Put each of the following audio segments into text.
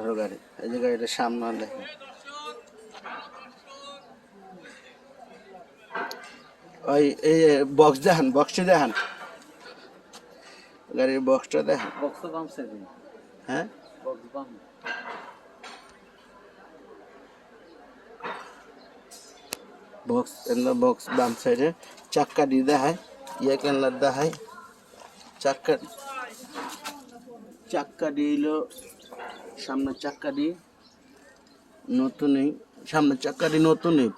18 গাড়ি। এই যে গাড়িটার সামনে দেখেন, ওই এই বক্স দেখেন, বক্সটি দেখেন, গাড়ির বক্সটা দেখেন। হ্যাঁ, বক্স এন্ড বক্স বাম সাইডে চাক্কা দিয়ে দেখায়, ইয়ে কেনলার দেখায়, চাক্কা দিল সামনে, চাক্কা দিয়ে নতুনই, সামনে চাক্কা দিয়ে নতুনই,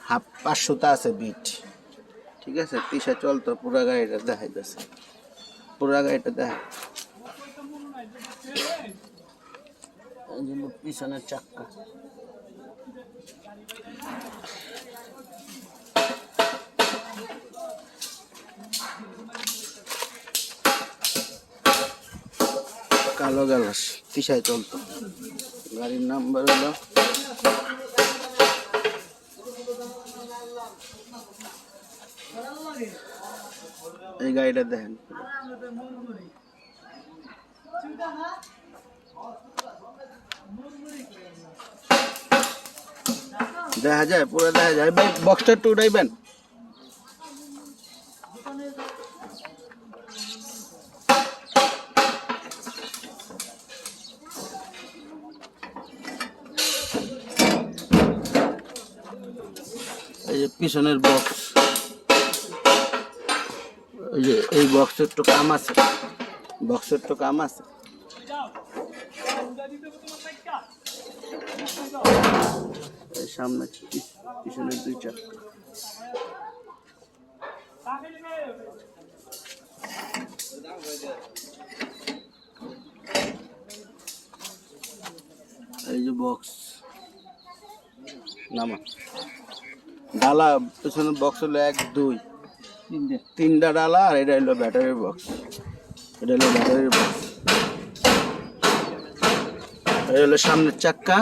হাফ 500টা আছে বিট, ঠিক আছে। পিসা চলতো, পুরা গাড়িটা দেখাইতেছে, পুরা গাড়িটা দেখা, এই জন্য পিছনের চাক্কা। কালো গ্যালাস পিসায় চলতো, গাড়ির নাম্বার হলো এই গাড়িটা দেখেন, দেখা যায়, পুরো দেখা যায়। ভাই বক্সটা একটু উঠাইবেন। এই যে পিছনের বক্স, এই যে এই বক্সের একটু কাম আছে, বক্সের একটু কাম আছে। এই সামনে পিছনের 2 চাক্কা, এই যে বক্স নামা, ডালা পিছনের বক্স হলো 1 2 3টা ডালা, আর এটা হলো ব্যাটারির বক্স, এটা হলো ব্যাটারির বক্স। এটা হলো সামনের চাক্কা,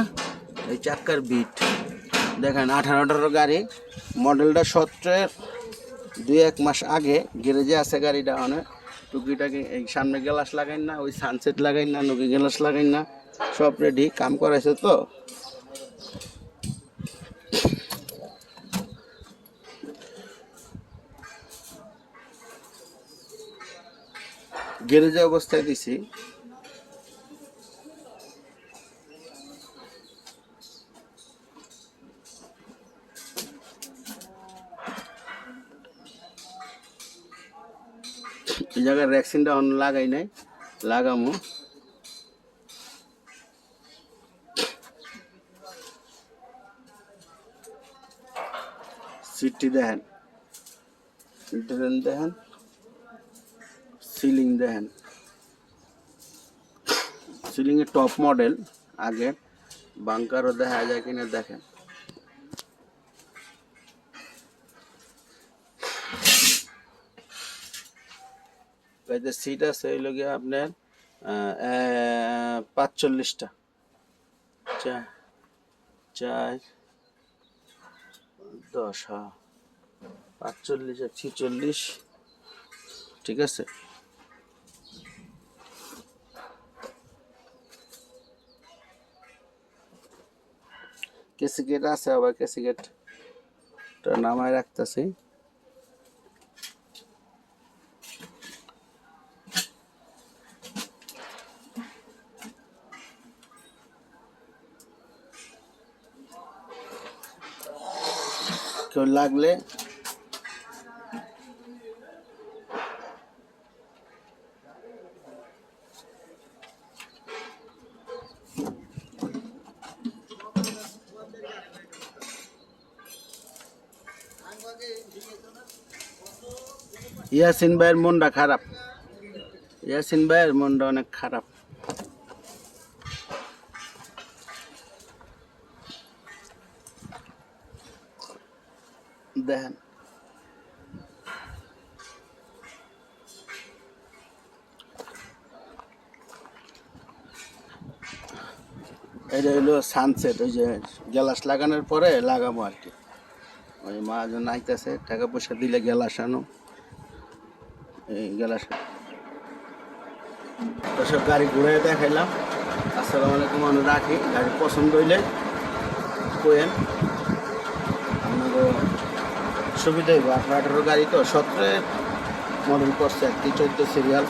এই চাক্কার বিট দেখেন। 18 গাড়ি, মডেলটা 17 2-1 মাস আগে গ্যারেজে আছে গাড়িটা। অনেক টুকিটাকি, এই সামনে গ্লাস লাগাই না, ওই সানসেট লাগাই না, নকি গ্লাস লাগাই না, সব রেডি, কাম করাইছে তো। গ্যারেজে অবস্থায় দিছি। এই জায়গায় র্যাক্সিনটা অন্য লাগাই নাই, লাগামো। সিটটি দেখেন, দেখেন, সিলিং দেখেন, সিলিং এর টপ মডেল। আগে বাংকারও দেখা যায় কিনা দেখেন। সিট আছে হইল গিয়ে আপনার 45টা, 4 10, 45 আর 46, ঠিক আছে। ক্যাসিকেট আছে, আবার ক্যাসিকেটটা নামায় রাখতেছি। কেউ লাগলে ইয়াসিন ভাইয়ের মনটা খারাপ, ইয়াসিন ভাইয়ের মনটা অনেক খারাপ। দেখেন এটা হলো সানসেট, ওই যে গ্লাস লাগানোর পরে লাগাবো আর কি। ওই মহাজন আইতেছে, টাকা পয়সা দিলে গ্লাস আনো, এই গ্লাস। তো সব গাড়ি ঘুরে দেখাইলাম। আসসালামু আলাইকুম, আমি রাখি। গাড়ি পছন্দ হইলে কোয়েন, আপনাদের সুবিধা হইব। 18 গাড়ি তো 17 মডেল করছে আর কি, 14 সিরিয়াল।